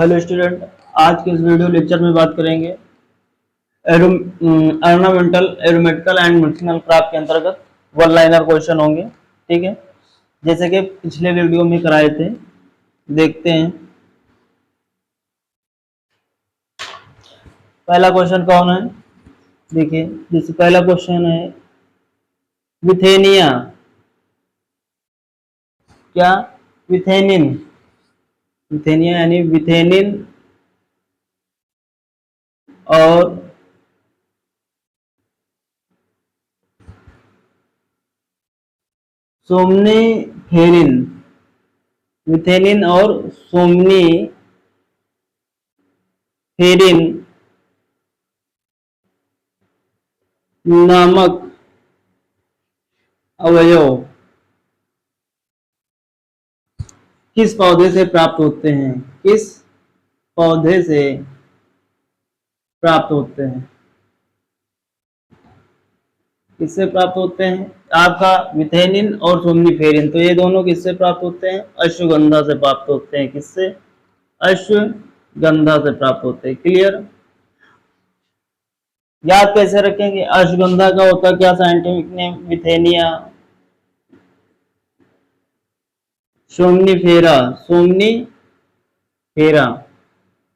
Hello student, आज के इस वीडियो लेक्चर में बात करेंगे ऑर्नामेंटल, एरोमेटिकल एंड मेडिसिनल क्राफ्ट के अंतर्गत वन लाइनर क्वेश्चन होंगे। ठीक है, जैसे कि पिछले वीडियो में कराए थे। देखते हैं पहला क्वेश्चन कौन है। देखिए, जैसे पहला क्वेश्चन है विथेनिया, क्या विथेनिन, विथेनिया यानी विथेनिन और सोमनीफेरिन, मिथेनिन और सोमनीफेरिन नामक अवयव किस पौधे से प्राप्त होते हैं? किस पौधे से प्राप्त होते हैं? किससे प्राप्त होते हैं? आपका मिथेनिन और सोमनीफेरिन, तो ये दोनों किससे प्राप्त होते हैं? अश्वगंधा से प्राप्त होते हैं। किससे? अश्वगंधा से प्राप्त होते हैं। क्लियर? याद कैसे रखेंगे? अश्वगंधा का होता क्या scientific name? Withania, somnifera, somnifera.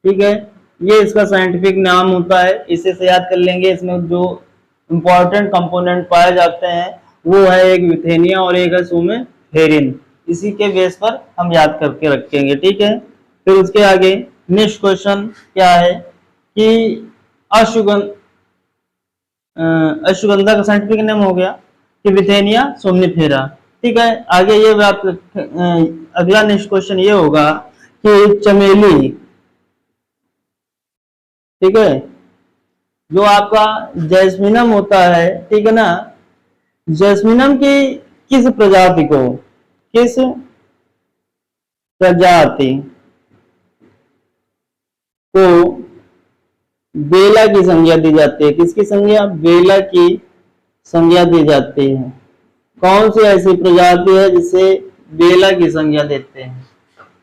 ठीक है, ये इसका साइंटिफिक नाम होता है। इसे से याद कर लेंगे। इसमें जो इंपॉर्टेंट कंपोनेंट पाए जाते हैं वो है एक विथेनिया और एक है सोमनीफेरिन। इसी के बेस पर हम याद करके रखेंगे। ठीक है, फिर उसके आगे नेक्स्ट क्वेश्चन क्या है कि अश्वगंधा का साइंटिफिक नेम हो गया कि विथेनिया सोमनीफेरा। ठीक है, आगे ये बात, अगला नेक्स्ट क्वेश्चन ये होगा कि चमेली, ठीक है, जो आपका जैस्मिनम होता है, ठीक है ना, जैस्मिनम की किस प्रजाति को, किस प्रजाति को बेला की संज्ञा दी जाती है? किसकी संज्ञा? बेला की संज्ञा दी जाती है। कौन सी ऐसी प्रजाति है जिसे बेला की संज्ञा देते हैं?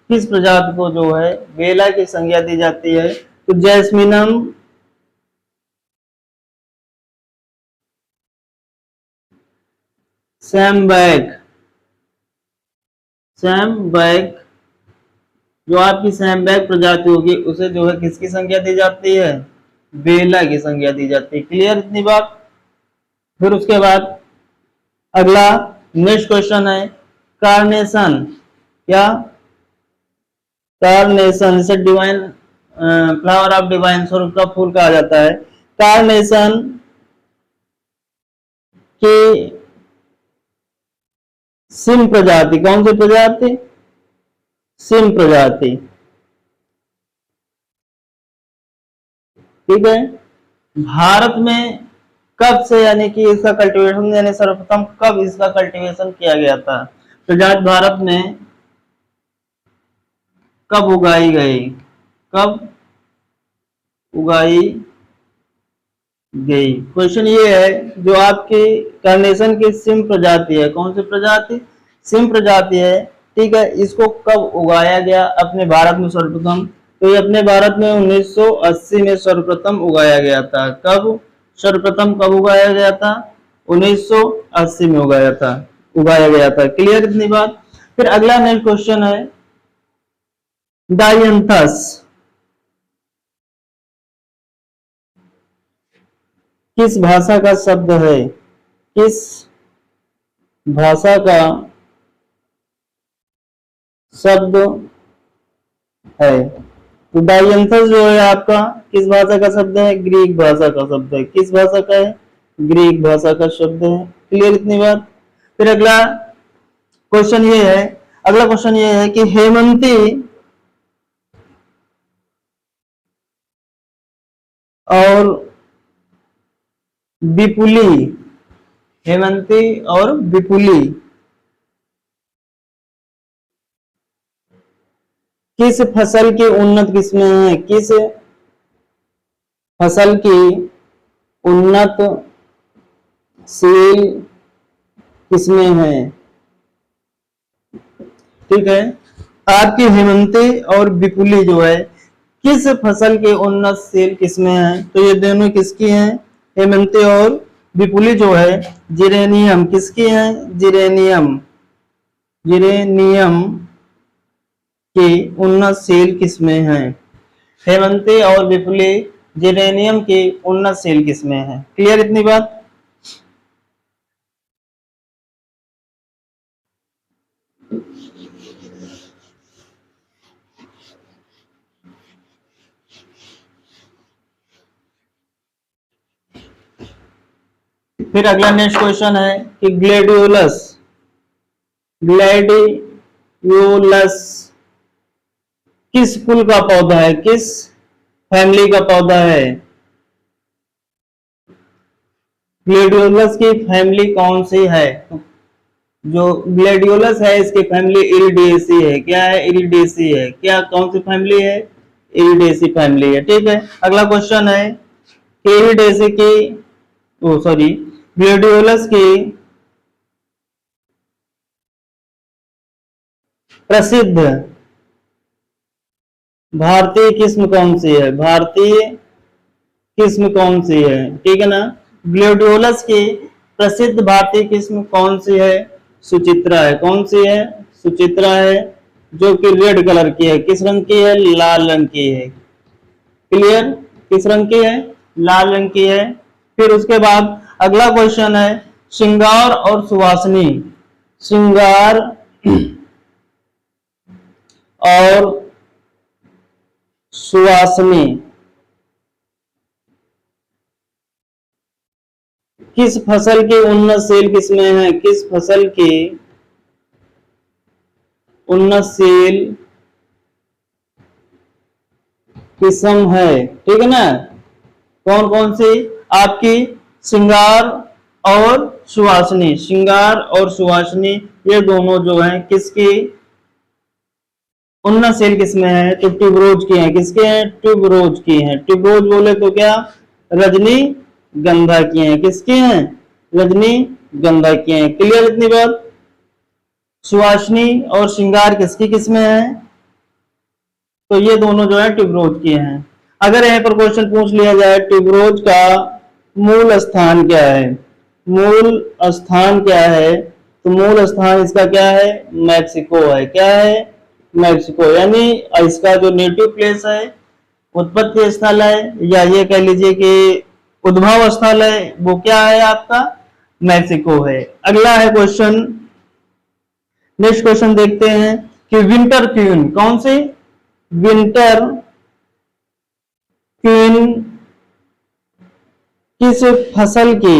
किस प्रजाति को जो है बेला की संज्ञा दी जाती है? तो जैस्मिनम, सैमबैक, सैमबैक, जो आपकी सैमबैक प्रजाति होगी उसे जो है किसकी संज्ञा दी जाती है? बेला की संज्ञा दी जाती है। क्लियर इतनी बात? फिर उसके बाद अगला नेक्स्ट क्वेश्चन है कार्नेशन, क्या? कार्नेशन, इसे डिवाइन फ्लावर ऑफ डिवाइन, स्वरूप का फूल कहा जाता है। कार्नेशन की सिम प्रजाति, कौन सी प्रजाति? सिम प्रजाति। ठीक है, भारत में कब से यानी कि इसका कल्टीवेशन, यानी सर्वप्रथम कब इसका कल्टीवेशन किया गया था? प्रजाति भारत में कब उगाई गई? कब उगाई गई? क्वेश्चन ये है, जो आपकी कार्नेशन की सिम प्रजाति है, कौन सी प्रजाति? सिम प्रजाति है। ठीक है, इसको कब उगाया गया अपने भारत में सर्वप्रथम? तो ये अपने भारत में 1980 में सर्वप्रथम उगाया गया था। कब? सर्वप्रथम कब उगाया गया था? 1980 में उगाया गया था। क्लियर इतनी बात? फिर अगला नेक्स्ट क्वेश्चन है डायंथस, किस भाषा का शब्द है? किस भाषा का शब्द है? तो डायंथस जो है आपका किस भाषा का शब्द है? ग्रीक भाषा का शब्द है। किस भाषा का है? ग्रीक भाषा का शब्द है। क्लियर इतनी बात? फिर अगला क्वेश्चन ये है कि हेमंती और विपुली, हेमंती और विपुली किस फसल की उन्नत किस्में हैं? किस फसल की उन्नत शील किस्में हैं? ठीक है, आपकी हेमंती और विपुली जो है किस फसल के उन्नतशील किस्में हैं? तो ये दोनों किसकी हैं? हेमंती और विपुली जो है जिरेनियम किसकी हैं? जिरेनियम जिरेनियम की उन्नतशील किस्में हैं। हेमंती और विपुली जिरेनियम की उन्नतशील किस्में हैं। क्लियर इतनी बात? फिर अगला नेक्स्ट क्वेश्चन है कि ग्लैडियोलस किस कुल का पौधा है? किस फैमिली का पौधा है? ग्लैडियोलस की फैमिली कौन सी है? जो ग्लैडियोलस है इसकी फैमिली इरिडेसी है। क्या है? इरिडेसी है। क्या कौन सी फैमिली है? इरिडेसी फैमिली है। ठीक है। अगला क्वेश्चन है कि इरिडेसी की सॉरी ग्लैडियोलस की प्रसिद्ध भारतीय किस्म कौन सी है? भारतीय किस्म कौन सी है? ठीक है ना। ग्लैडियोलस की प्रसिद्ध भारतीय किस्म कौन सी है? सुचित्रा है। कौन सी है? सुचित्रा है, जो कि रेड कलर की है। किस रंग की है? लाल रंग की है। क्लियर? किस रंग की है? लाल रंग की है। फिर उसके बाद अगला क्वेश्चन है श्रृंगार और सुवासनी। श्रृंगार और सुवासनी किस फसल की उन्नतशील किस्में हैं? किस फसल की उन्नतशील किस्म है? ठीक है ना। कौन कौन सी? आपकी श्रृंगार और सुवासनी। श्रृंगार और सुवासनी ये दोनों जो हैं किसकी उन्नतशील किस्में हैं? तो ट्यूबरोज की हैं। किसके हैं? ट्यूबरोज की हैं। ट्यूबरोज बोले तो क्या? रजनी गंधा की हैं। किसकी हैं? रजनी गंधा की हैं। क्लियर इतनी बात? सुवासनी और श्रृंगार किसकी किस्में हैं? तो ये दोनों जो है ट्यूबरोज की हैं। अगर यहाँ पर क्वेश्चन पूछ लिया जाए ट्यूबरोज का मूल स्थान क्या है? मूल स्थान क्या है? तो मूल स्थान इसका क्या है? मैक्सिको है। क्या है? मैक्सिको। यानी इसका जो नेटिव प्लेस है, उत्पत्ति स्थल है, या ये कह लीजिए कि उद्भव स्थल है, वो क्या है आपका? मैक्सिको है। अगला है क्वेश्चन, नेक्स्ट क्वेश्चन देखते हैं कि विंटर क्वीन कौन सी? विंटर क्वीन किस फसल की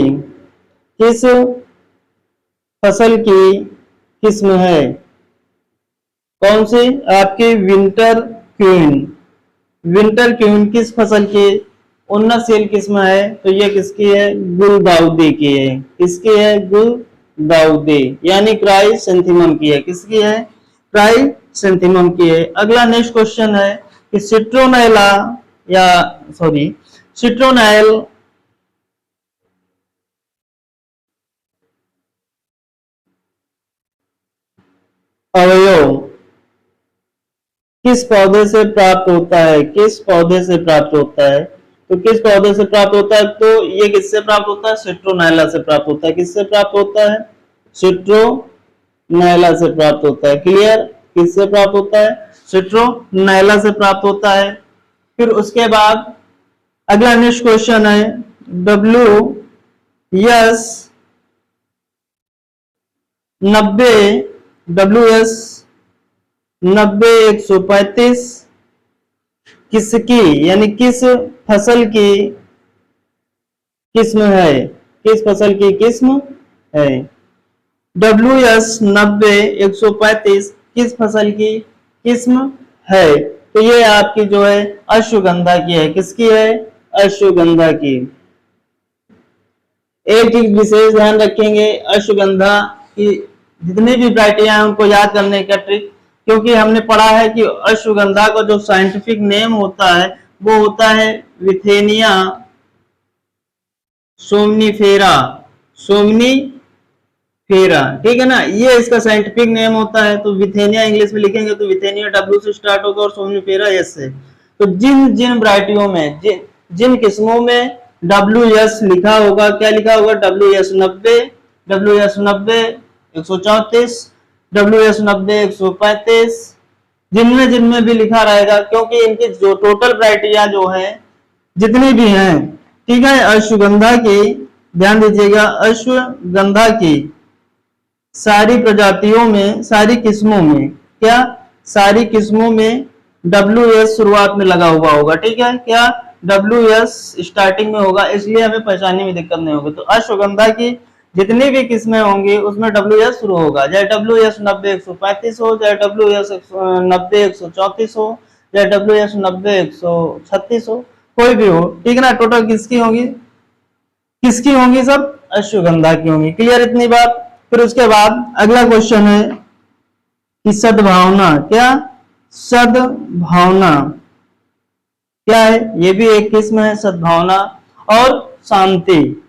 किस्म है? कौन सी? आपकी विंटर क्वीन। विंटर क्वीन किस फसल की उन्नतशील किस्म है? तो ये किसकी है? गुलदाउदी की है। किसकी है? गुलदाउदी यानी क्राइसैंथेमम की है। किसकी है? क्राइसैंथेमम की है। अगला नेक्स्ट क्वेश्चन है कि सिट्रोनाइल अवयव किस पौधे से प्राप्त होता है? किस पौधे से प्राप्त होता है? तो किस पौधे से प्राप्त होता है? तो ये किससे प्राप्त होता है? सिट्रोनाइला से प्राप्त होता है। किससे प्राप्त होता है? सिट्रोनाइला से प्राप्त होता है। क्लियर? किससे प्राप्त होता है? सिट्रोनाइला से प्राप्त होता है। फिर उसके बाद अगला नेक्स्ट क्वेश्चन है WS 90-135 किसकी यानी किस फसल की किस्म है? किस फसल की किस्म है? WS 90-135 किस फसल की किस्म है? तो ये आपकी जो है अश्वगंधा की है। किसकी है? अश्वगंधा की। एक चीज विशेष ध्यान रखेंगे, अश्वगंधा की जितनी भी वैरायटियां हैं उनको याद करने का ट्रिक, क्योंकि हमने पढ़ा है कि अश्वगंधा का जो साइंटिफिक नेम होता है वो होता है विथेनिया सोमनीफेरा। सोमनीफेरा, ठीक है ना। ये इसका साइंटिफिक नेम होता है। तो विथेनिया इंग्लिश में लिखेंगे तो विथेनिया W से स्टार्ट होगा और सोमनीफेरा S से। तो जिन जिन वैरायटियों में जिन किस्मों में WS लिखा होगा, क्या लिखा होगा, WS 90, WS 90 134, WS 90 135, जिनमें जिनमें भी लिखा रहेगा, क्योंकि इनकी जो टोटल वैरायटियां जो है जितनी भी हैं, ठीक है, अश्वगंधा की, ध्यान दीजिएगा, अश्वगंधा की सारी प्रजातियों में, सारी किस्मों में, क्या सारी किस्मों में WS शुरुआत में लगा हुआ होगा, ठीक है, क्या WS स्टार्टिंग में होगा, इसलिए हमें पहचानने में दिक्कत नहीं होगी। तो अश्वगंधा की जितनी भी किस्में होंगी उसमें WS शुरू होगा, चाहे WS 90 135 हो, चाहे WS 90 134 हो, चाहे WS 90 136 हो, कोई भी हो, ठीक है ना। टोटल किसकी होंगी, किसकी होंगी, सब अश्वगंधा की होंगी। क्लियर इतनी बात। फिर उसके बाद अगला क्वेश्चन है कि सद्भावना, क्या सद्भावना क्या है, ये भी एक किस्म है, सद्भावना और शांति,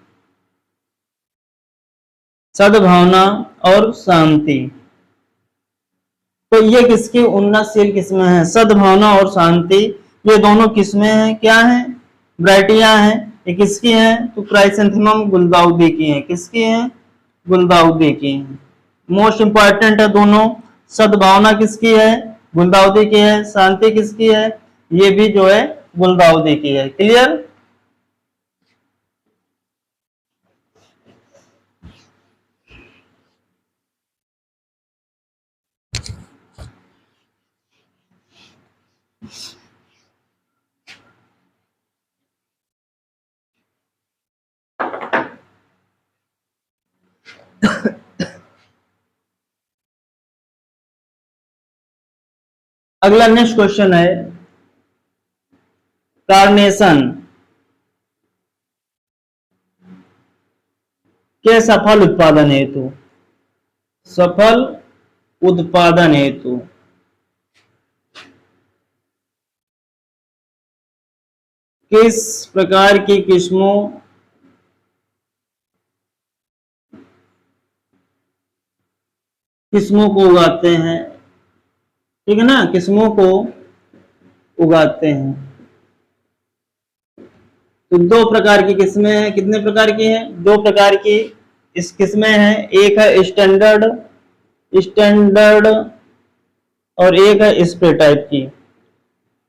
सद्भावना और शांति। तो ये किसकी उन्नतशील किस्में हैं, सद्भावना और शांति, ये दोनों किस्में हैं, क्या हैं, वैरायटियां हैं। ये किसकी हैं, तो क्राइसेंथेमम गुलदाउदी की हैं, किसकी हैं, गुलदाउदी की हैं। मोस्ट इंपॉर्टेंट है दोनों, सद्भावना किसकी है, गुलदाउदी की है, शांति किसकी है, ये भी जो है गुलदाउदी की है। क्लियर। अगला नेक्स्ट क्वेश्चन है कार्नेशन के सफल उत्पादन हेतु, सफल उत्पादन हेतु किस प्रकार की किस्मों को उगाते हैं, ठीक है ना, किस्मों को उगाते हैं। तो दो प्रकार की किस्में हैं, कितने प्रकार की हैं, दो प्रकार की इस किस्में हैं, एक है स्टैंडर्ड, स्टैंडर्ड और एक है स्प्रे टाइप की,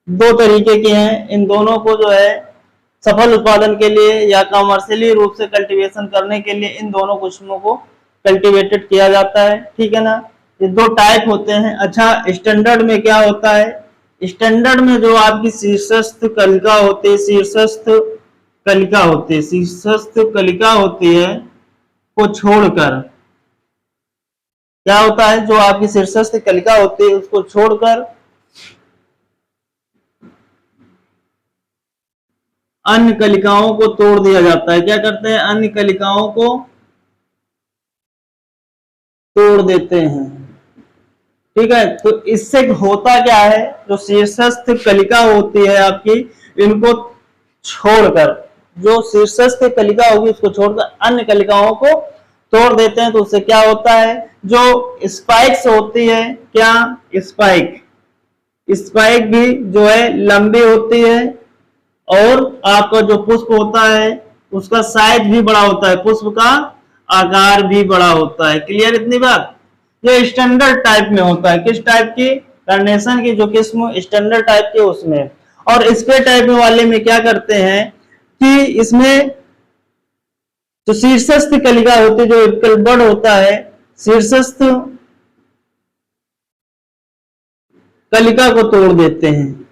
दो तरीके की हैं। इन दोनों को जो है सफल उत्पादन के लिए या कमर्शियली रूप से कल्टीवेशन करने के लिए इन दोनों किस्मों को कल्टीवेटेड किया जाता है, ठीक है ना। ये दो टाइप होते हैं। अच्छा, स्टैंडर्ड में क्या होता है, स्टैंडर्ड में जो आपकी शीर्षस्थ कलिका होती है, शीर्षस्थ कलिका होती है, शीर्षस्थ कलिका होती है को छोड़कर, क्या होता है, जो आपकी शीर्षस्थ कलिका होती है उसको छोड़कर अन्य कलिकाओं को तोड़ दिया जाता है। क्या करते हैं, अन्य कलिकाओं को तोड़ देते हैं, ठीक है। तो इससे होता क्या है, जो शीर्षस्थ कलिका होती है आपकी, इनको छोड़कर, जो शीर्षस्थ कलिका होगी उसको छोड़कर अन्य कलिकाओं को तोड़ देते हैं। तो उससे क्या होता है, जो स्पाइक्स होती है, क्या स्पाइक, स्पाइक भी जो है लंबी होती है और आपका जो पुष्प होता है उसका साइज भी बड़ा होता है, पुष्प का आकार भी बड़ा होता है। क्लियर इतनी बात। ये स्टैंडर्ड टाइप में होता है, किस टाइप की, कार्नेशन की जो किस्म स्टैंडर्ड टाइप की उसमें। और स्प्रे टाइप वाले में क्या करते हैं कि इसमें जो शीर्षस्थ कलिका होती है, जो एपिकल बड होता है, शीर्षस्थ कलिका को तोड़ देते हैं।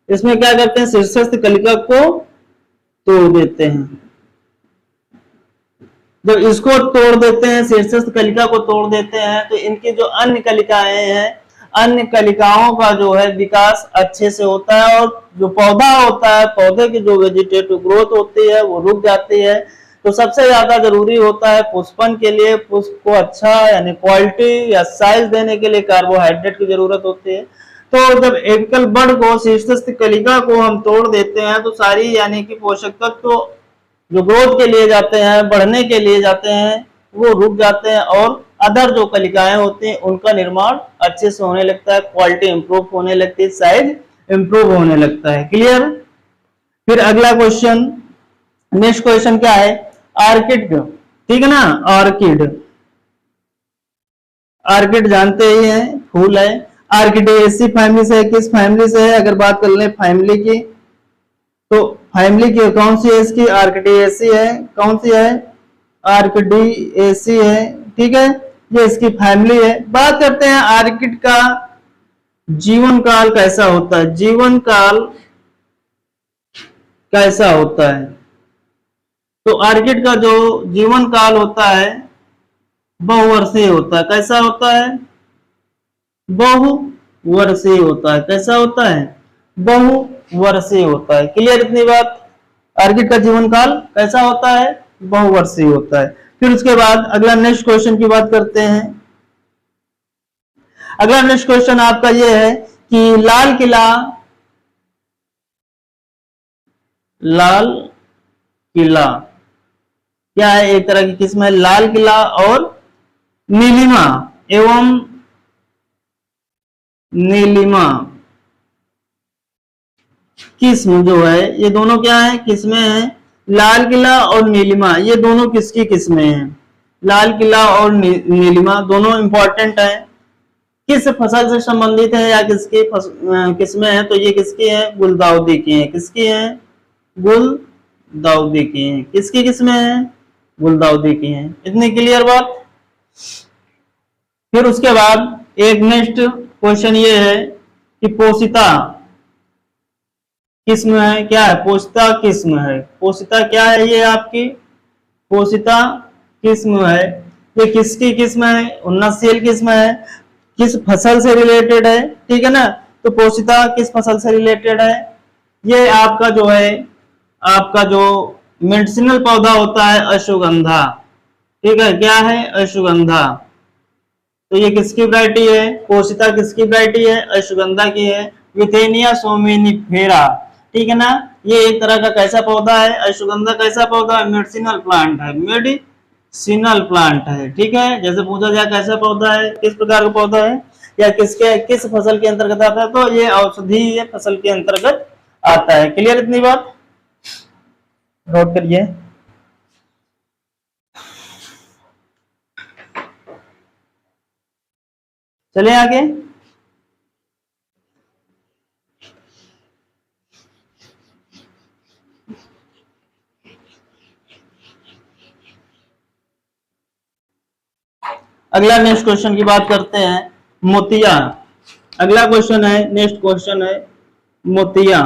इसमें क्या करते हैं, शीर्षस्थ कलिका को तोड़ देते हैं। जब इसको तोड़ देते हैं, शीर्षस्थ कलिका को तोड़ देते हैं, तो इनकी जो अन्य कलिकाएं हैं, अन्य कलिकाओं का जो है विकास अच्छे से होता है और जो पौधा होता है, पौधे की जो वेजिटेटिव ग्रोथ होती है वो रुक जाती है। तो सबसे ज्यादा जरूरी होता है पुष्पन के लिए, पुष्प को अच्छा यानी क्वालिटी या साइज देने के लिए कार्बोहाइड्रेट की जरूरत होती है। तो जब एपिकल बड को, शीर्षस्थ कलिका को हम तोड़ देते हैं, तो सारी यानी कि पोषक तत्व जो ग्रोथ के लिए जाते हैं, बढ़ने के लिए जाते हैं, वो रुक जाते हैं और अदर जो कलिकाएं होती हैं उनका निर्माण अच्छे से होने लगता है, क्वालिटी इंप्रूव होने लगती है, साइज इम्प्रूव होने लगता है। क्लियर। फिर अगला क्वेश्चन, नेक्स्ट क्वेश्चन क्या है, ऑर्किड, ठीक है ना। ऑर्किड, ऑर्किड जानते ही हैं, फूल है। ऑर्किडेसी फैमिली से है, किस फैमिली से है, अगर बात कर ले फैमिली की, तो फैमिली की कौन सी है इसकी, ऑर्किडेसी है। कौन सी है, ऑर्किडेसी है, ठीक है, ये इसकी फैमिली है। बात करते हैं ऑर्किड का जीवन काल कैसा होता है, जीवन काल कैसा होता है। तो ऑर्किड का जो जीवन काल होता है बहुवर्षीय होता है। कैसा होता है, बहुवर्षीय होता है। कैसा होता है, बहुवर्षीय होता है। क्लियर इतनी बात। ऑर्किड का जीवन काल कैसा होता है, बहुवर्षीय होता है। फिर उसके बाद अगला नेक्स्ट क्वेश्चन की बात करते हैं। अगला नेक्स्ट क्वेश्चन आपका यह है कि लाल किला, लाल किला क्या है, एक तरह की किस्म है। लाल किला और नीलिमा एवं नीलिमा किस्म जो है, ये दोनों क्या है, किस्में हैं। लाल किला और नीलिमा ये दोनों किसकी किस्में हैं, लाल किला और नीलिमा दोनों इंपॉर्टेंट है। किस फसल से संबंधित है या किसकी किस्में हैं, तो ये किसकी है, गुलदाउदी की है। किसकी है, गुलदाउदी की है। किसकी किस्में हैं, गुलदाउदी की हैं। इतनी क्लियर बात। फिर उसके बाद एक नेक्स्ट क्वेश्चन ये है कि पोषिता किस्म है, क्या है, पोषिता किस्म है। पोषिता क्या है, ये आपकी पोषिता किस्म है। ये किसकी किस्म है, उन्नतशील किस्म है। किस फसल से रिलेटेड है, ठीक है ना। तो पोषिता किस फसल से रिलेटेड है, ये आपका जो है, आपका जो मेडिसिनल पौधा होता है अश्वगंधा, ठीक है, क्या है, अश्वगंधा। तो ये किसकी वैरायटी है, पोषिता किसकी वैरायटी है, अश्वगंधा की है। विथेनिया सोमेनिफेरा, ठीक है ना। ये एक तरह का कैसा पौधा है, अश्वगंधा कैसा पौधा है, मेडिसिनल प्लांट है, मेडिसिनल प्लांट है, ठीक है। जैसे पूछा जाए कैसा पौधा है, किस प्रकार का पौधा है, या किस फसल के अंतर्गत आता है, तो ये औषधीय फसल के अंतर्गत आता है। क्लियर इतनी बात, नोट करिए। चले आगे। अगला नेक्स्ट क्वेश्चन की बात करते हैं, मोतिया। अगला क्वेश्चन है, नेक्स्ट क्वेश्चन है मोतिया।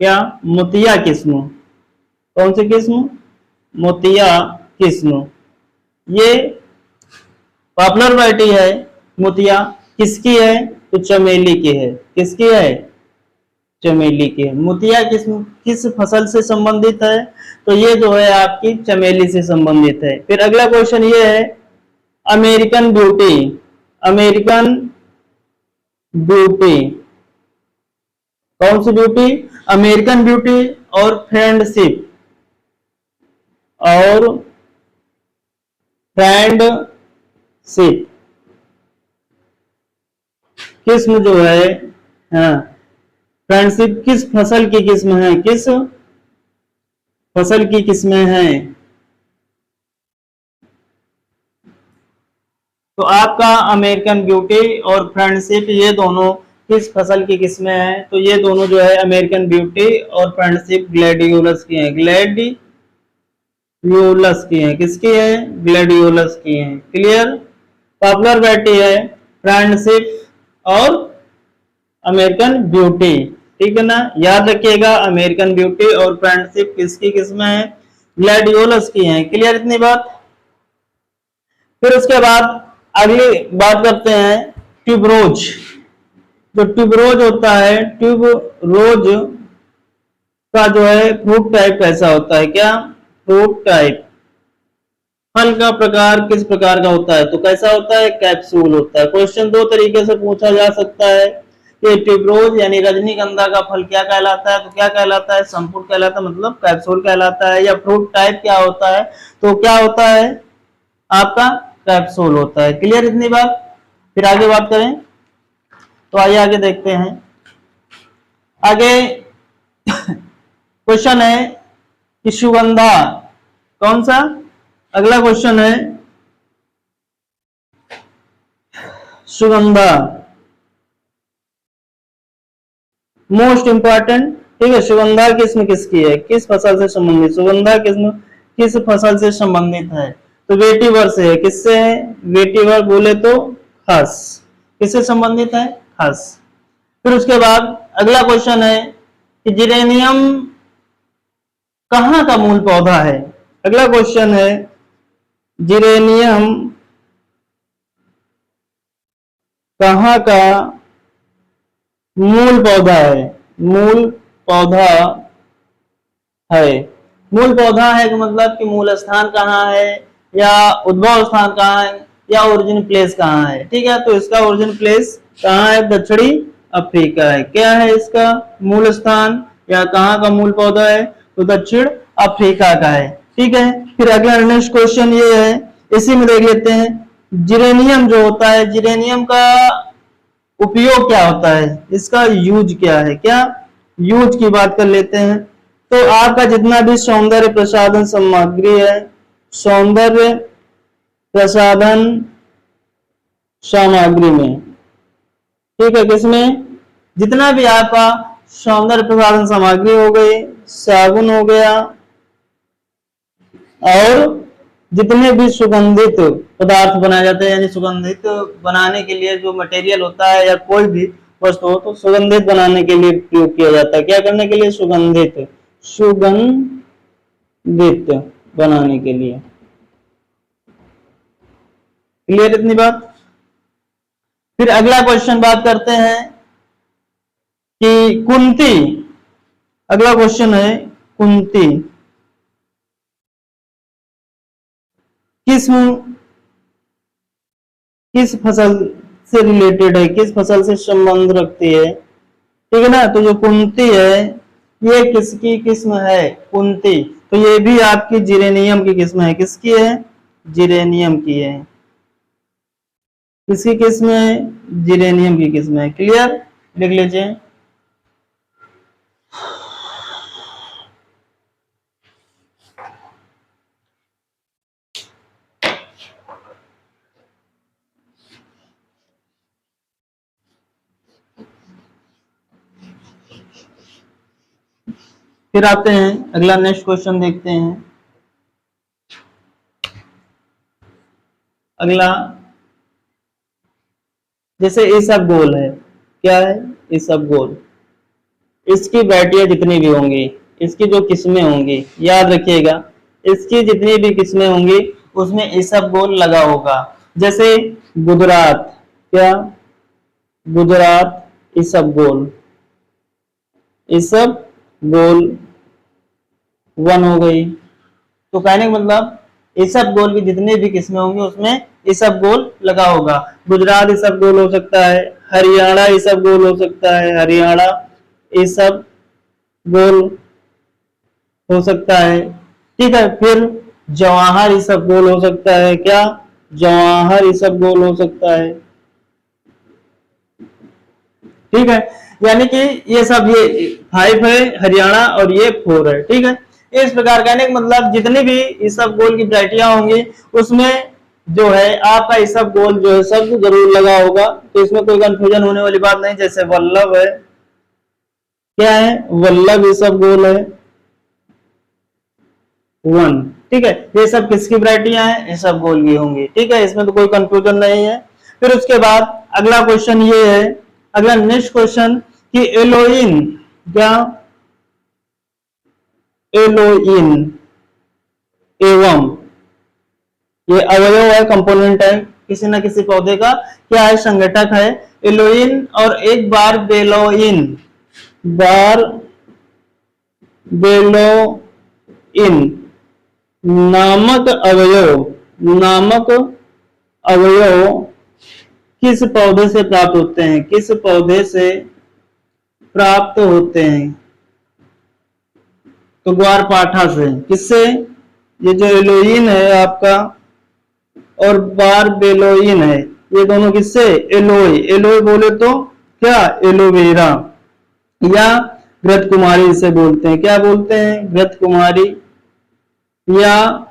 क्या, मोतिया किस्म, कौन सी किस्म, मोतिया किस्म। ये पॉपुलर वैरायटी है मोतिया। किसकी है, तो चमेली की है। किसकी है, चमेली की है। मोतिया किस्म किस फसल से संबंधित है, तो ये जो है आपकी चमेली से संबंधित है। फिर अगला क्वेश्चन ये है अमेरिकन ब्यूटी। अमेरिकन ब्यूटी, कौन सी ब्यूटी, अमेरिकन ब्यूटी और फ्रेंडशिप, और फ्रेंडशिप किस्म जो है, हाँ, फ्रेंडशिप किस फसल की किस्म है, किस फसल की किस्में हैं। तो आपका अमेरिकन ब्यूटी और फ्रेंडशिप ये दोनों किस फसल की किस्में हैं, तो ये दोनों जो है अमेरिकन ब्यूटी और फ्रेंडशिप ग्लैडियोलस की हैं। ग्लैडियोलस की हैं, किसकी है, ग्लैडियोलस की हैं। क्लियर। पॉपुलर वैरायटी है फ्रेंडशिप और अमेरिकन ब्यूटी, ठीक है ना। याद रखिएगा अमेरिकन ब्यूटी और फ्रेंडशिप किसकी किस्में हैं, ग्लैडियोलस की हैं। क्लियर इतनी बात। फिर उसके बाद अगली बात करते हैं ट्यूबरोज। जो ट्यूबरोज होता है, ट्यूबरोज का जो है फ्रूट टाइप कैसा होता है, क्या, फ्रूट टाइप, फल का प्रकार किस प्रकार का होता है, तो कैसा होता है, कैप्सूल होता है। क्वेश्चन दो तरीके से पूछा जा सकता है कि ट्यूबरोज यानी रजनीगंधा का फल क्या कहलाता है, तो क्या कहलाता है, संपूर्ण कहलाता है, मतलब कैप्सूल कहलाता है। या फ्रूट टाइप क्या होता है, तो क्या होता है आपका, कैप्सूल होता है। क्लियर इतनी बात। फिर आगे बात करें, तो आइए आगे देखते हैं। आगे क्वेश्चन है कि सुगंधा कौन सा, अगला क्वेश्चन है सुगंधा मोस्ट इंपॉर्टेंट, ठीक है। सुगंधा किस्म किसकी है, किस फसल से संबंधित, सुगंधा किस्म किस फसल से संबंधित है, तो वेटिवर से है। किससे है, वेटिवर बोले तो खस, किससे संबंधित है, खस। फिर उसके बाद अगला क्वेश्चन है कि जिरेनियम कहाँ का मूल पौधा है, अगला क्वेश्चन है जिरेनियम कहाँ का मूल पौधा है, मूल पौधा है। मूल पौधा है का मतलब कि मूल स्थान कहाँ है, या उद्भव स्थान कहाँ है, या ओरिजिन प्लेस कहाँ है, ठीक है। तो इसका ओरिजिन प्लेस कहाँ है, दक्षिणी अफ्रीका है। क्या है इसका मूल स्थान या कहाँ का मूल पौधा है, तो दक्षिण अफ्रीका का है, ठीक है। फिर अगला नेक्स्ट क्वेश्चन ये है, इसी में देख लेते हैं जिरेनियम जो होता है, जिरेनियम का उपयोग क्या होता है, इसका यूज क्या है, क्या यूज की बात कर लेते हैं। तो आपका जितना भी सौंदर्य प्रसाधन सामग्री है, सौंदर्य प्रसाधन सामग्री में, ठीक है, किसमें, जितना भी आपका सौंदर्य प्रसाधन सामग्री हो गई, साबुन हो गया, और जितने भी सुगंधित पदार्थ बनाए जाते हैं, यानी सुगंधित बनाने के लिए जो मटेरियल होता है या कोई भी वस्तु हो, तो सुगंधित बनाने के लिए उपयोग किया जाता है। क्या करने के लिए, सुगंधित, सुगंधित बनाने के लिए। क्लियर इतनी बात। फिर अगला क्वेश्चन बात करते हैं कि कुंती, अगला क्वेश्चन है कुंती किस फसल से रिलेटेड है, किस फसल से संबंध रखती है, ठीक है ना। तो जो कुंती है ये किसकी किस्म है, कुंती, तो ये भी आपकी जिरेनियम की किस्म है। किसकी है, जिरेनियम की है। किसकी किस्म है, जिरेनियम की किस्म है। क्लियर, लिख लीजिए। फिर आते हैं अगला नेक्स्ट क्वेश्चन देखते हैं। अगला जैसे इसबगोल है, क्या है, इसबगोल, इसकी वैरायटियां जितनी भी होंगी, इसकी जो किस्में होंगी, याद रखिएगा, इसकी जितनी भी किस्में होंगी उसमें इसबगोल लगा होगा। जैसे गुजरात, क्या, गुजरात इसबगोल, इसबगोल वन हो गई। तो कहने का मतलब इसबगोल की जितनी भी किस्में होंगी उसमें इसबगोल लगा होगा। गुजरात इसबगोल हो सकता है, हरियाणा इसबगोल हो सकता है, हरियाणा इसबगोल हो सकता है, ठीक है। फिर जवाहर इसबगोल हो सकता है, क्या, जवाहर इसबगोल हो सकता है, ठीक है। यानी कि ये सब, ये 5 है हरियाणा और ये 4 है, ठीक है। इस प्रकार कहने का मतलब जितनी भी इसबगोल की वैरायटियां होंगी उसमें जो है आपका इसबगोल जो है सब जरूर लगा होगा। तो इसमें कोई कंफ्यूजन होने वाली बात नहीं। जैसे वल्लभ है, क्या है, वल्लभ इसबगोल है 1, ठीक है। ये सब किसकी वैरायटियां हैं, इसबगोल की होंगी, ठीक है। इसमें तो कोई कंफ्यूजन नहीं है। फिर उसके बाद अगला क्वेश्चन ये है, अगला नेक्स्ट क्वेश्चन कि एलोइन, क्या, एलोइन एवं, ये अवयव है, कंपोनेंट है किसी न किसी पौधे का, क्या है, संगठक है। एलोइन और एक बार बेलोइन, बार बेलोइन नामक अवयव, नामक अवयव किस पौधे से प्राप्त होते हैं, किस पौधे से प्राप्त होते हैं, तो ग्वारपाठा से। किससे, ये जो एलोइन है आपका और बारबेलोइन है, ये दोनों किससे, एलोई, एलोई बोले तो क्या, एलोवेरा, या घृत कुमारी इसे बोलते हैं, क्या बोलते हैं, घृत कुमारी या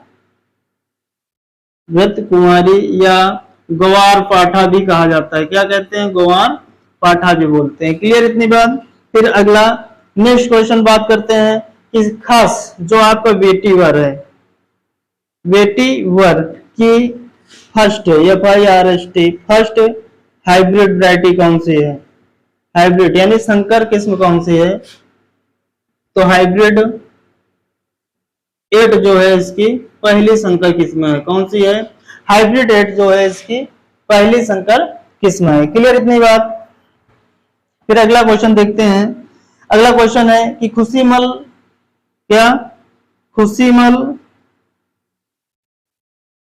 घृत कुमारी या ग्वार पाठा भी कहा जाता है, क्या कहते हैं, ग्वार पाठा भी बोलते हैं। क्लियर इतनी बात। फिर अगला नेक्स्ट क्वेश्चन बात करते हैं कि खास जो आपका वेटीवर है, वेटीवर की first FIRST first hybrid variety कौन सी है, हाइब्रिड यानी संकर किस्म कौन सी है, तो हाइब्रिड 8 जो है इसकी पहली संकर किस्म है, कौन सी है, हाइब्रिड 8 जो है इसकी पहली संकर किस्म है। क्लियर इतनी बात। फिर अगला क्वेश्चन देखते हैं। अगला क्वेश्चन है कि खुशीमल, क्या खुशीमल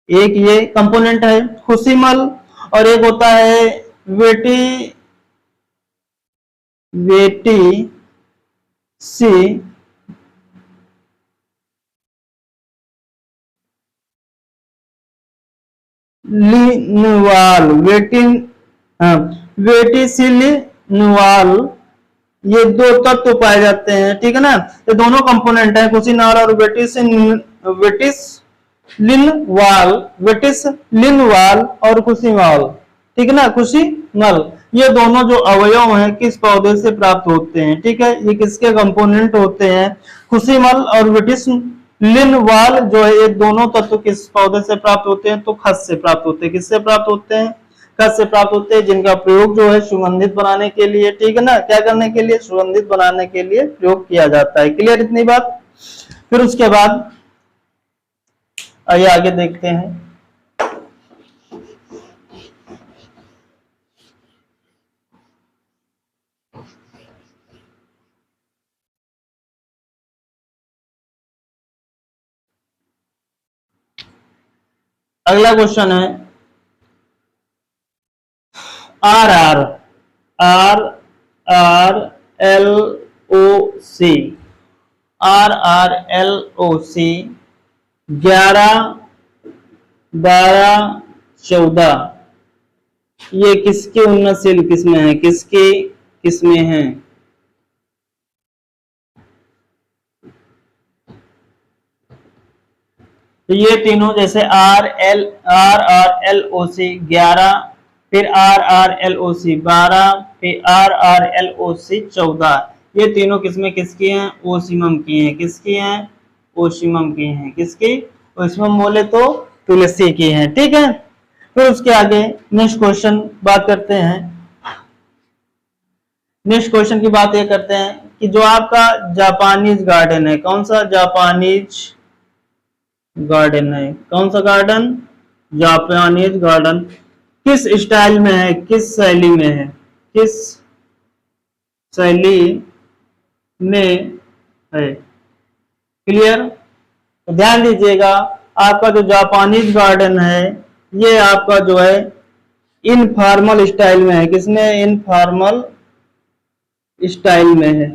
एक ये कंपोनेंट है खुशीमल, और एक होता है वेटी वेटी सी लिनवाल, वेटिसिलिनवाल, ये दो तत्व पाए जाते हैं, ठीक है ना। ये दोनों कंपोनेंट है खुशीनाल और वेटिसलिनवाल और खुशीमाल, ठीक है ना, खुशीमल। ये दोनों जो अवयव हैं किस पौधे से प्राप्त होते हैं, ठीक है, ये किसके कंपोनेंट होते हैं, खुशीमल और वेटिसलिनवाल जो है ये दोनों तत्व किस पौधे से प्राप्त होते हैं, तो खस से प्राप्त होते हैं। किससे प्राप्त होते हैं, खस से प्राप्त होते हैं, जिनका प्रयोग जो है सुगंधित बनाने के लिए, ठीक है ना, क्या करने के लिए, सुगंधित बनाने के लिए प्रयोग किया जाता है। क्लियर इतनी बात। फिर उसके बाद आइए आगे देखते हैं। अगला क्वेश्चन है RRLOC 11, 12, 14 ये किसके उन्नतशील किस्में हैं, किसकी किस्में हैं, तो ये तीनों जैसे RRLOC 11, फिर RRLOC 12, फिर RRLOC 14, ये तीनों किस्में किसकी हैं, ओसीमम की हैं, किसकी हैं, ओसीमम की हैं, किसकी, ओसीमम बोले तो तुलसी की हैं, ठीक है। फिर उसके आगे नेक्स्ट क्वेश्चन बात करते हैं। नेक्स्ट क्वेश्चन की बात ये करते हैं कि जो आपका जापानीज गार्डन है, कौन सा जापानीज गार्डन है, कौन सा गार्डन, जापानीज गार्डन किस स्टाइल में है, किस शैली में है, किस शैली में है। क्लियर। तो ध्यान दीजिएगा आपका जो जापानीज गार्डन है ये आपका जो है इनफॉर्मल स्टाइल में है, किसमें, इनफॉर्मल स्टाइल में है।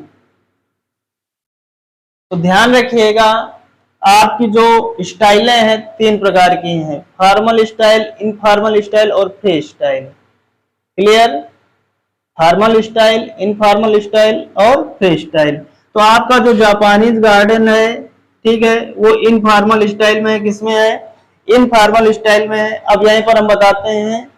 तो ध्यान रखिएगा आपकी जो स्टाइलें हैं 3 प्रकार की हैं, फॉर्मल स्टाइल, इनफॉर्मल स्टाइल और free style. Clear. Formal style, informal style और फ्री स्टाइल। तो आपका जो जापानीज गार्डन है, ठीक है, वो इनफॉर्मल स्टाइल में है, किसमें है, इनफॉर्मल स्टाइल में है। अब यहीं पर हम बताते हैं,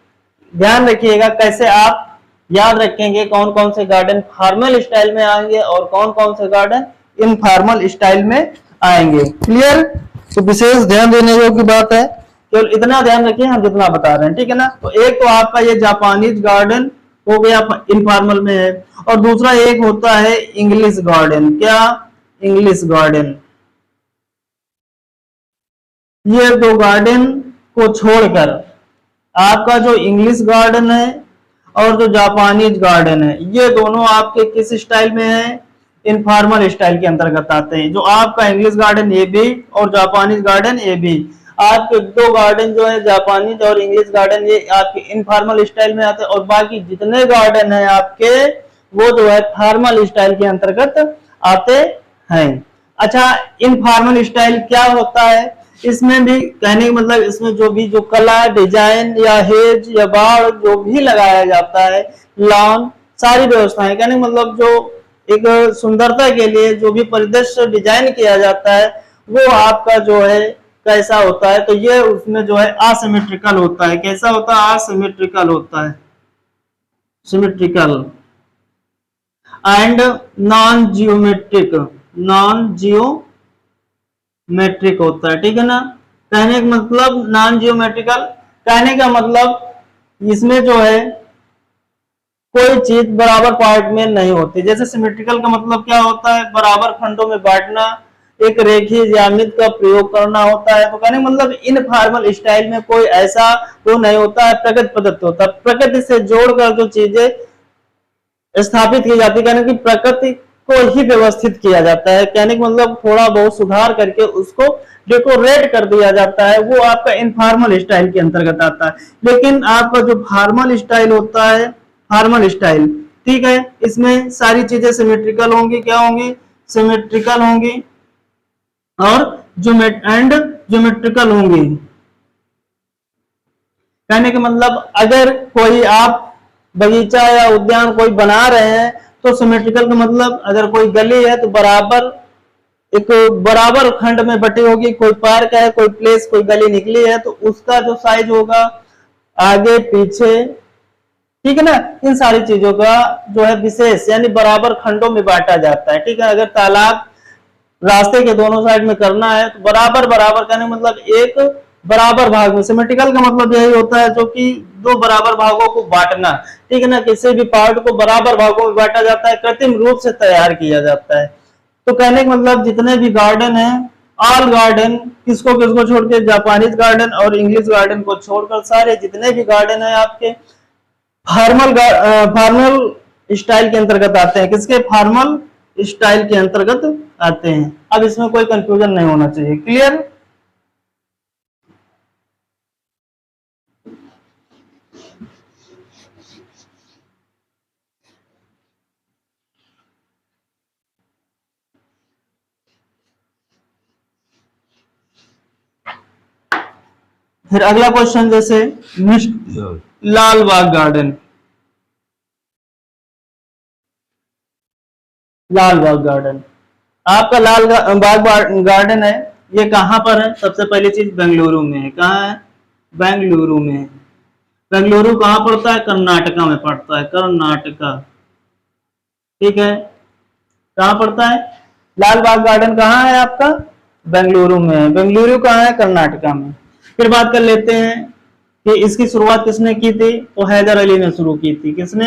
ध्यान रखिएगा कैसे आप याद रखेंगे कौन कौन से गार्डन फॉर्मल स्टाइल में आएंगे और कौन कौन से गार्डन इनफॉर्मल स्टाइल में आएंगे। क्लियर। तो विशेष ध्यान देने योग्य बात है, केवल इतना ध्यान रखिए हम जितना बता रहे हैं, ठीक है ना। तो एक तो आपका ये जापानीज गार्डन हो गया इनफॉर्मल में है, और दूसरा एक होता है इंग्लिश गार्डन, क्या, इंग्लिश गार्डन। ये 2 गार्डन को छोड़कर आपका जो इंग्लिश गार्डन है और जो जापानीज गार्डन है ये दोनों आपके किस स्टाइल में है, इनफॉर्मल स्टाइल के अंतर्गत आते हैं। जो आपका इंग्लिश गार्डन ये भी और जापानीज गार्डन ये भी, आपके 2 गार्डन जो है जापानीज और इंग्लिश गार्डन ये आपके इनफॉर्मल स्टाइल में आते हैं, और बाकी जितने गार्डन है आपके वो जो है फॉर्मल स्टाइल के अंतर्गत आते हैं। अच्छा, इनफॉर्मल स्टाइल क्या होता है, इसमें भी कहने का मतलब इसमें जो भी जो कला, डिजाइन या हेज या बाड़ जो भी लगाया जाता है, लॉन, सारी व्यवस्थाएं, कहने का मतलब जो एक सुंदरता के लिए जो भी परिदृश्य डिजाइन किया जाता है वो आपका जो है कैसा होता है, तो ये उसमें जो है असिमेट्रिकल होता है। कैसा होता है? असिमेट्रिकल होता है, symmetrical and non geometric, non geometric होता है, ठीक है ना। कहने का मतलब नॉन जियोमेट्रिकल, कहने का मतलब इसमें जो है कोई चीज बराबर पार्ट में नहीं होती। जैसे सिमेट्रिकल का मतलब क्या होता है? बराबर खंडों में बांटना, एक रेखीय ज्यामिति का प्रयोग करना होता है। तो कहने मतलब इनफॉर्मल स्टाइल में कोई ऐसा वो नहीं होता है, प्रकृति प्रदत्त होता है। प्रकृति से जोड़कर जो चीजें स्थापित की जाती है, कहने की प्रकृति को ही व्यवस्थित किया जाता है। कहने का मतलब थोड़ा बहुत सुधार करके उसको डेकोरेट कर दिया जाता है, वो आपका इनफॉर्मल स्टाइल के अंतर्गत आता है। लेकिन आपका जो फॉर्मल स्टाइल होता है, फॉर्मल स्टाइल, ठीक है, इसमें सारी चीजें सिमेट्रिकल होंगी। क्या होंगी? सिमेट्रिकल होंगी और ज्योमेट्रिकल होंगी। कहने का मतलब अगर कोई आप बगीचा या उद्यान कोई बना रहे हैं तो सिमेट्रिकल का मतलब अगर कोई गली है तो बराबर एक बराबर खंड में बटी होगी। कोई पार्क है, कोई प्लेस, कोई गली निकली है तो उसका जो साइज होगा आगे पीछे, ठीक है ना, इन सारी चीजों का जो है विशेष यानी बराबर खंडों में बांटा जाता है, ठीक है। अगर तालाब रास्ते के दोनों साइड में करना है तो बराबर बराबर करने मतलब एक बराबर भाग में। सिमेट्रिकल का मतलब यही होता है जो कि दो बराबर भागों को बांटना, ठीक है ना। किसी भी पार्ट को बराबर भागों में बांटा जाता है, कृत्रिम रूप से तैयार किया जाता है। तो कहने का मतलब जितने भी गार्डन है, ऑल गार्डन, किसको किसको छोड़ के, जापानीज गार्डन और इंग्लिश गार्डन को छोड़कर सारे जितने भी गार्डन है आपके फॉर्मल स्टाइल के अंतर्गत आते हैं। किसके? फॉर्मल स्टाइल के अंतर्गत आते हैं। अब इसमें कोई कंफ्यूजन नहीं होना चाहिए। क्लियर? फिर अगला क्वेश्चन, जैसे लाल बाग गार्डन, लाल बाग गार्डन, आपका लाल बाग गार्डन है, ये कहां पर है? सबसे पहली चीज बेंगलुरु में है। कहां है? बेंगलुरु में है। बेंगलुरु कहां पड़ता है? कर्नाटका में पड़ता है, कर्नाटका, ठीक है। कहां पड़ता है? लाल बाग गार्डन कहां है आपका? बेंगलुरु में है। बेंगलुरु कहां है? कर्नाटका में। फिर बात कर लेते हैं कि इसकी शुरुआत किसने की थी? तो हैदर अली ने शुरू की थी। किसने?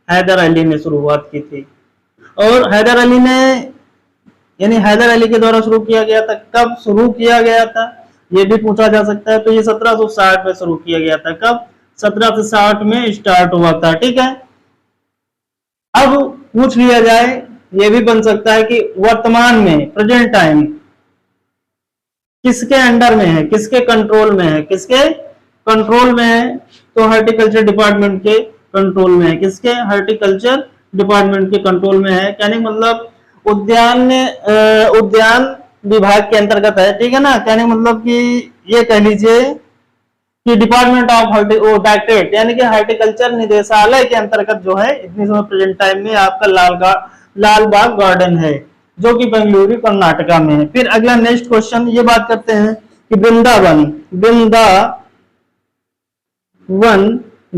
हैदर अली ने शुरुआत की थी। और हैदर अली ने यानी हैदर अली के द्वारा शुरू किया गया था। कब शुरू किया गया था ये भी पूछा जा सकता है। तो ये 1760 में शुरू किया गया था। कब? 1760 में स्टार्ट हुआ था, ठीक है। अब पूछ लिया जाए, ये भी बन सकता है कि वर्तमान में, प्रेजेंट टाइम, किसके अंडर में है, किसके कंट्रोल में है? किसके कंट्रोल में है? तो हॉर्टिकल्चर डिपार्टमेंट के कंट्रोल में है। किसके? हॉर्टिकल्चर डिपार्टमेंट के कंट्रोल में है। कहने का मतलब उद्यान विभाग के अंतर्गत है, ठीक है ना। कहने का मतलब कि ये कह लीजिए कि डिपार्टमेंट ऑफ डायरेक्टरेट यानी कि हॉर्टिकल्चर निदेशालय के अंतर्गत जो है इतनी समय प्रेजेंट टाइम में आपका लाल बाग गार्डन है, जो कि बेंगलुरु कर्नाटका में है। फिर अगला नेक्स्ट क्वेश्चन ये बात करते हैं कि वृंदावन, वृंदावन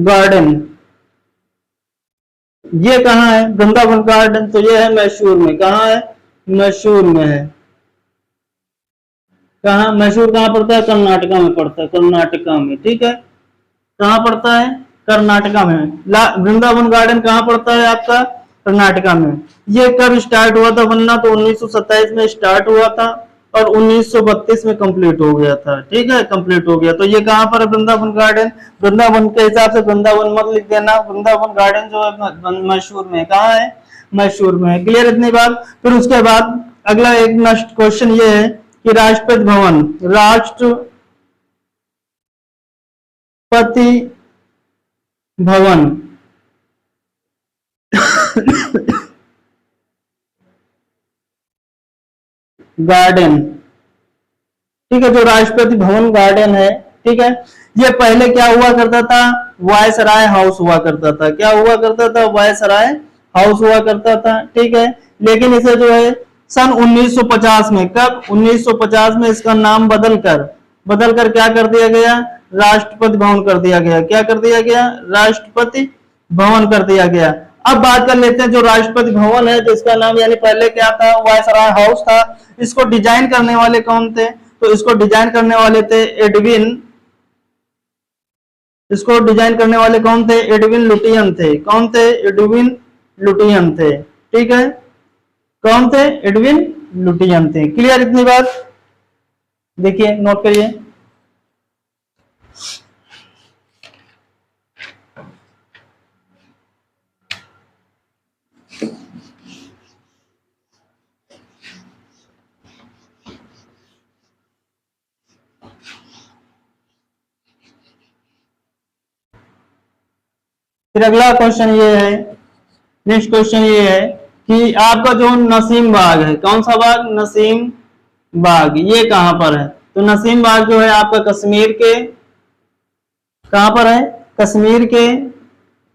गार्डन ये कहाँ है? वृंदावन गार्डन तो ये है मैसूर में। कहाँ है? मैसूर में है। कहाँ? मैसूर कहाँ पड़ता है? कर्नाटका में पड़ता है, कर्नाटका में, ठीक है। कहाँ पड़ता है? कर्नाटका में। वृंदावन गार्डन कहाँ पड़ता है आपका? कर्नाटका में। ये कब स्टार्ट हुआ था बनना? तो 1927 में स्टार्ट हुआ था और 1932 में कंप्लीट हो गया था, ठीक है, कंप्लीट हो गया। तो ये कहाँ पर है? वृंदावन गार्डन। वृंदावन के हिसाब से वृंदावन मत लिख देना, वृंदावन गार्डन जो है मैसूर में। कहाँ है? मैसूर में है। क्लियर इतनी बात? फिर उसके बाद अगला एक नेक्स्ट क्वेश्चन ये है कि राष्ट्रपति भवन, राष्ट्रपति भवन गार्डन, ठीक है, जो राष्ट्रपति भवन गार्डन है, ठीक है, ये पहले क्या हुआ करता था? वायसराय हाउस हुआ करता था। क्या हुआ करता था? वायसराय हाउस हुआ करता था, ठीक है। लेकिन इसे जो है सन 1950 में, कब 1950 में इसका नाम बदल कर क्या कर दिया गया, राष्ट्रपति भवन कर दिया गया। क्या कर दिया गया, राष्ट्रपति भवन कर दिया गया। अब बात कर लेते हैं जो राष्ट्रपति भवन है, जिसका नाम यानी पहले क्या था, वायसराय हाउस था। इसको डिजाइन करने वाले कौन थे, तो इसको डिजाइन करने वाले थे एडविन, इसको डिजाइन करने वाले कौन थे, एडविन लुटियन थे। कौन थे, एडविन लुटियन थे, ठीक है। कौन थे, एडविन लुटियन थे। क्लियर इतनी बात, देखिए नोट करिए। फिर अगला क्वेश्चन ये है, नेक्स्ट क्वेश्चन ये है कि आपका जो नसीम बाग है, कौन सा बाग, नसीम बाग, ये कहां पर है। तो नसीम बाग जो है आपका कश्मीर के, कहां पर है, कश्मीर के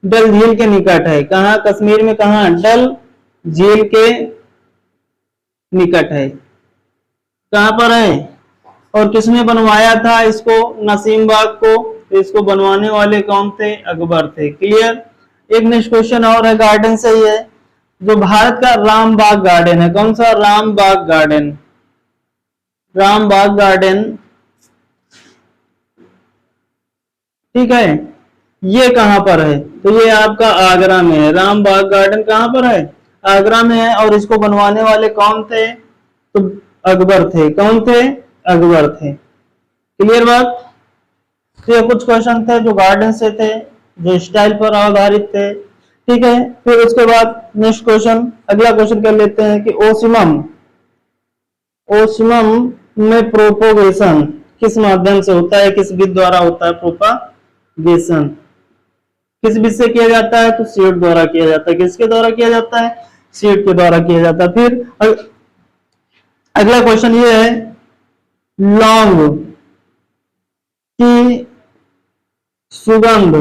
डल झील के निकट है। कहां, कश्मीर में कहां, डल झील के निकट है। कहां पर है, और किसने बनवाया था इसको, नसीम बाग को। तो इसको बनवाने वाले कौन थे, अकबर थे। क्लियर। एक नेक्स्ट क्वेश्चन और है, गार्डन से ही है, जो भारत का राम बाग गार्डन है, कौन सा, राम बाग गार्डन, राम बाग गार्डन, ठीक है। ये कहां पर है, तो ये आपका आगरा में है। राम बाग गार्डन कहां पर है, आगरा में है। और इसको बनवाने वाले कौन थे, तो अकबर थे। कौन थे, अकबर थे। क्लियर बात। तो ये कुछ क्वेश्चन थे जो गार्डन से थे, जो स्टाइल पर आधारित थे, ठीक है। फिर उसके बाद नेक्स्ट क्वेश्चन, अगला क्वेश्चन कर लेते हैं कि ओसिमम, ओसिमम में प्रोपोगेशन किस माध्यम से होता है, किस विधि द्वारा होता है प्रोपागेशन, किस विधि से किया जाता है, तो सीड द्वारा किया जाता है। किसके द्वारा किया जाता है, सीड के द्वारा किया जाता है। फिर अगला क्वेश्चन ये है, लौंग की सुगंध,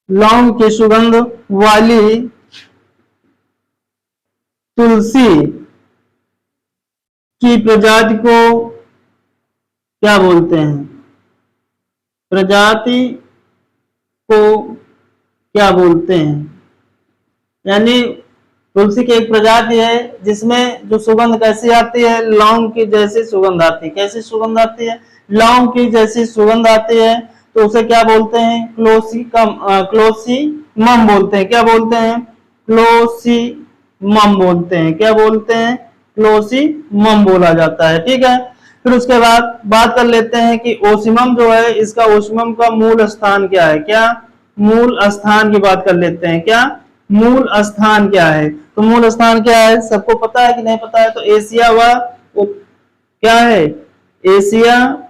लौंग की सुगंध वाली तुलसी की प्रजाति को क्या बोलते हैं, प्रजाति को क्या बोलते हैं। यानी तुलसी की एक प्रजाति है जिसमें जो सुगंध कैसी आती है, लौंग की जैसी सुगंध आती है। कैसी सुगंध आती है, लौंग की जैसी सुगंध आती है। तो उसे क्या बोलते हैं, क्लोसीमम बोलते हैं। क्या बोलते हैं, क्लोसीमम बोलते हैं। क्या बोलते हैं, क्लोसीमम बोला जाता है, ठीक है। फिर उसके बाद बात कर लेते हैं कि ओसिमम जो है, इसका ओसिमम का मूल स्थान क्या है। क्या, मूल स्थान की बात कर लेते हैं। क्या, मूल स्थान क्या है, तो मूल स्थान क्या है, सबको पता है कि नहीं पता है, तो एशिया व क्या है, एशिया,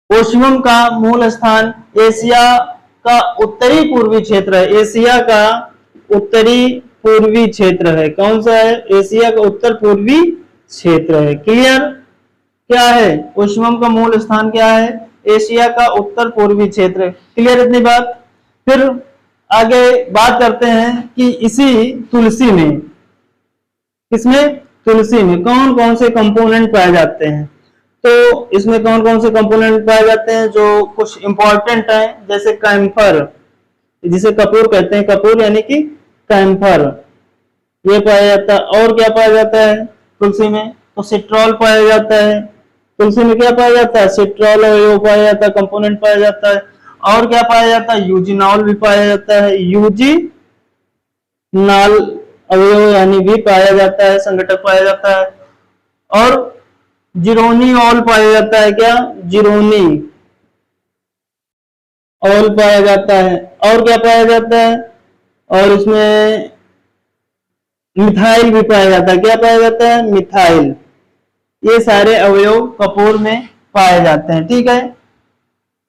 ओसिमम का मूल स्थान एशिया का उत्तरी पूर्वी क्षेत्र है। एशिया का उत्तरी पूर्वी क्षेत्र है। कौन सा है, एशिया का उत्तर पूर्वी क्षेत्र है। क्लियर। क्या है, ओसिमम का मूल स्थान क्या है, एशिया का उत्तर पूर्वी क्षेत्र। क्लियर इतनी बात। फिर आगे बात करते हैं कि इसी तुलसी में, किसमें, तुलसी में कौन कौन से कंपोनेंट पाए जाते हैं। तो इसमें कौन कौन से कंपोनेंट पाए जाते हैं जो कुछ इंपॉर्टेंट है, जैसे कैम्फर, जिसे कपूर कहते हैं, कपूर यानी कि कैम्फर, ये पाया जाता है। और क्या पाया जाता है तुलसी में, तो सिट्रॉल पाया जाता है। तुलसी में क्या पाया जाता है, सिट्रॉल अवयव पाया जाता है, कंपोनेंट पाया जाता है। और क्या पाया जाता है, यूजिनॉल भी पाया जाता है, यूजिनॉल अवयव यानी भी पाया जाता है, संघटक पाया जाता है। और जिरोनी ऑल पाया जाता है। क्या, जिरोनी ऑल पाया जाता है। और क्या पाया जाता है, और इसमें मिथाइल भी पाया जाता है। क्या पाया जाता है, मिथाइल। ये सारे अवयव कपूर में पाए जाते हैं, ठीक है।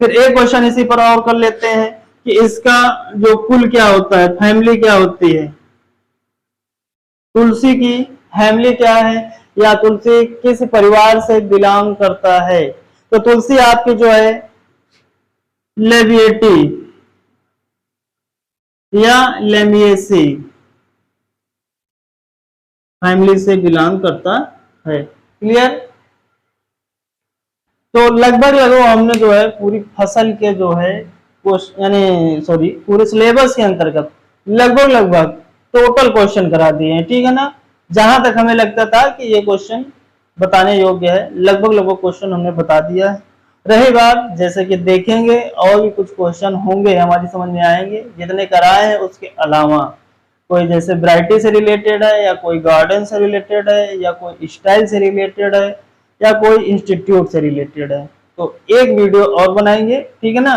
फिर एक क्वेश्चन इसी पर और कर लेते हैं कि इसका जो कुल क्या होता है, फैमिली क्या होती है, तुलसी की फैमिली क्या है, या तुलसी किस परिवार से बिलोंग करता है। तो तुलसी आपकी जो है लेविएटी, या लेमिएसी फैमिली से बिलोंग करता है। क्लियर। तो लगभग लगभग हमने जो है पूरी फसल के जो है यानी सॉरी पूरे सिलेबस के अंतर्गत लगभग लगभग टोटल क्वेश्चन करा दिए हैं, ठीक है ना। जहां तक हमें लगता था कि ये क्वेश्चन बताने योग्य है, लगभग लगभग क्वेश्चन हमने बता दिया है। रही बात जैसे कि देखेंगे और भी कुछ क्वेश्चन होंगे हमारी समझ में आएंगे, जितने कराए हैं उसके अलावा कोई जैसे वैरायटी से रिलेटेड है या कोई गार्डन से रिलेटेड है या कोई स्टाइल से रिलेटेड है या कोई इंस्टीट्यूट से रिलेटेड है, तो एक वीडियो और बनाएंगे, ठीक है ना।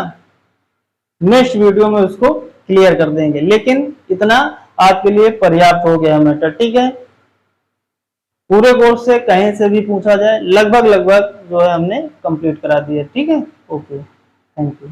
नेक्स्ट वीडियो में उसको क्लियर कर देंगे, लेकिन इतना आपके लिए पर्याप्त हो गया मैटर, ठीक है। पूरे कोर्स से कहीं से भी पूछा जाए लगभग लगभग जो है हमने कंप्लीट करा दिया, ठीक है। Okay, thank you.